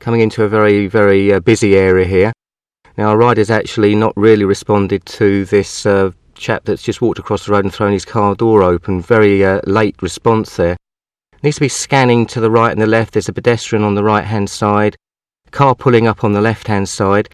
coming into a very, very busy area here. Now, our rider's actually not really responded to this chap that's just walked across the road and thrown his car door open. Very late response there. Needs to be scanning to the right and the left. There's a pedestrian on the right-hand side, car pulling up on the left-hand side.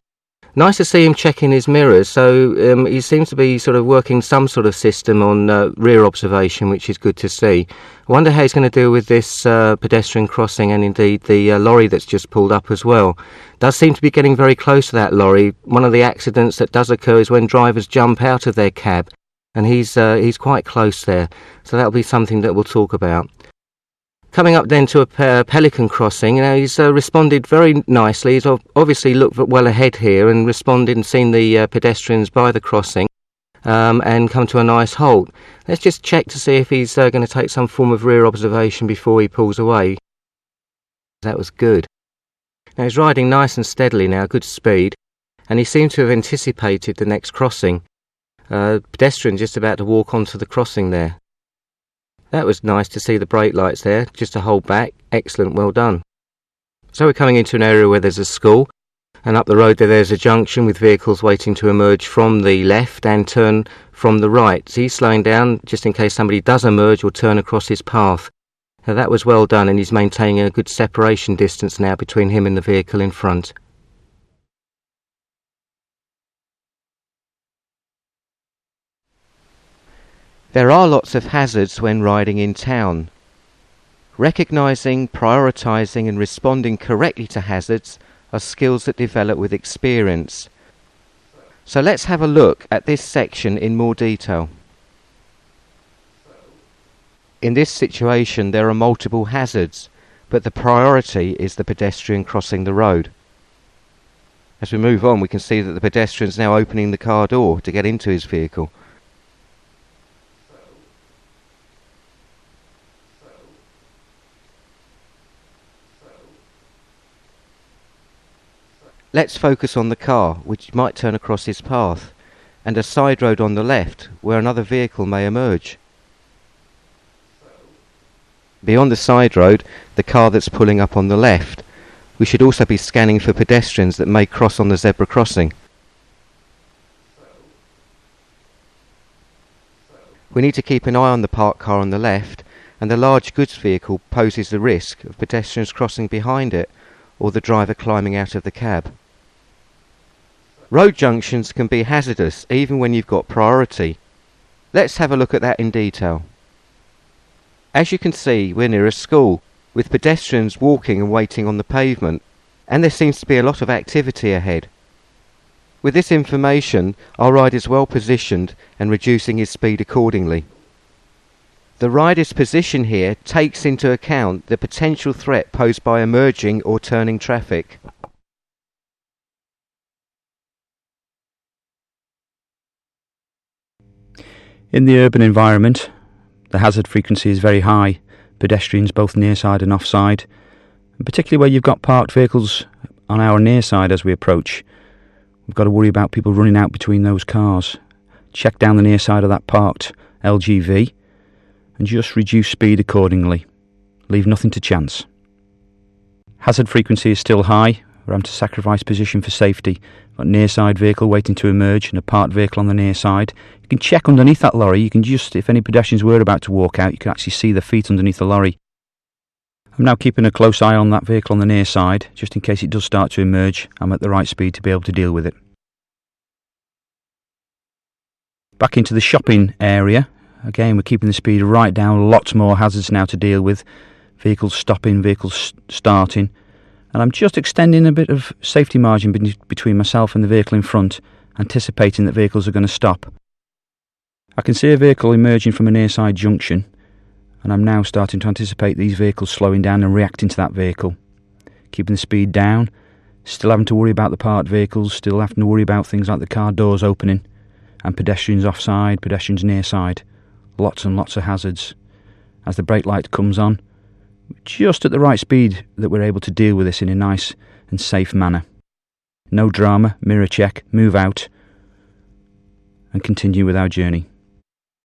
Nice to see him checking his mirrors, so he seems to be sort of working some sort of system on rear observation, which is good to see. I wonder how he's going to deal with this pedestrian crossing and indeed the lorry that's just pulled up as well. Does seem to be getting very close to that lorry. One of the accidents that does occur is when drivers jump out of their cab, and he's quite close there, so that'll be something that we'll talk about. Coming up then to a pelican crossing, he's responded very nicely. He's obviously looked well ahead here and responded and seen the pedestrians by the crossing and come to a nice halt. Let's just check to see if he's going to take some form of rear observation before he pulls away. That was good. Now he's riding nice and steadily now, good speed, and he seemed to have anticipated the next crossing. Pedestrian just about to walk onto the crossing there. That was nice to see the brake lights there, just to hold back. Excellent, well done. So we're coming into an area where there's a school, and up the road there's a junction with vehicles waiting to emerge from the left and turn from the right. So he's slowing down just in case somebody does emerge or turn across his path. Now that was well done, and he's maintaining a good separation distance now between him and the vehicle in front. There are lots of hazards when riding in town. Recognising, prioritising and responding correctly to hazards are skills that develop with experience. So let's have a look at this section in more detail. In this situation there are multiple hazards, but the priority is the pedestrian crossing the road. As we move on, we can see that the pedestrian is now opening the car door to get into his vehicle. Let's focus on the car, which might turn across his path, and a side road on the left, where another vehicle may emerge. Beyond the side road, the car that's pulling up on the left. We should also be scanning for pedestrians that may cross on the zebra crossing. We need to keep an eye on the parked car on the left, and the large goods vehicle poses the risk of pedestrians crossing behind it, or the driver climbing out of the cab. Road junctions can be hazardous even when you've got priority. Let's have a look at that in detail. As you can see, we're near a school, with pedestrians walking and waiting on the pavement, and there seems to be a lot of activity ahead. With this information, our rider is well positioned and reducing his speed accordingly. The rider's position here takes into account the potential threat posed by emerging or turning traffic. In the urban environment, the hazard frequency is very high, pedestrians both near side and off side, and particularly where you've got parked vehicles on our near side as we approach. We've got to worry about people running out between those cars. Check down the near side of that parked LGV and just reduce speed accordingly. Leave nothing to chance. Hazard frequency is still high. We're having to sacrifice position for safety. Got a near side vehicle waiting to emerge and a parked vehicle on the near side. You can check underneath that lorry. You can just, if any pedestrians were about to walk out, you can actually see their feet underneath the lorry. I'm now keeping a close eye on that vehicle on the near side, just in case it does start to emerge. I'm at the right speed to be able to deal with it. Back into the shopping area. Again, we're keeping the speed right down. Lots more hazards now to deal with. Vehicles stopping, vehicles starting. And I'm just extending a bit of safety margin between myself and the vehicle in front, anticipating that vehicles are going to stop. I can see a vehicle emerging from a near side junction, and I'm now starting to anticipate these vehicles slowing down and reacting to that vehicle. Keeping the speed down, still having to worry about the parked vehicles, still having to worry about things like the car doors opening, and pedestrians offside, pedestrians near side. Lots and lots of hazards. As the brake light comes on, just at the right speed that we're able to deal with this in a nice and safe manner. No drama, mirror check, move out, and continue with our journey.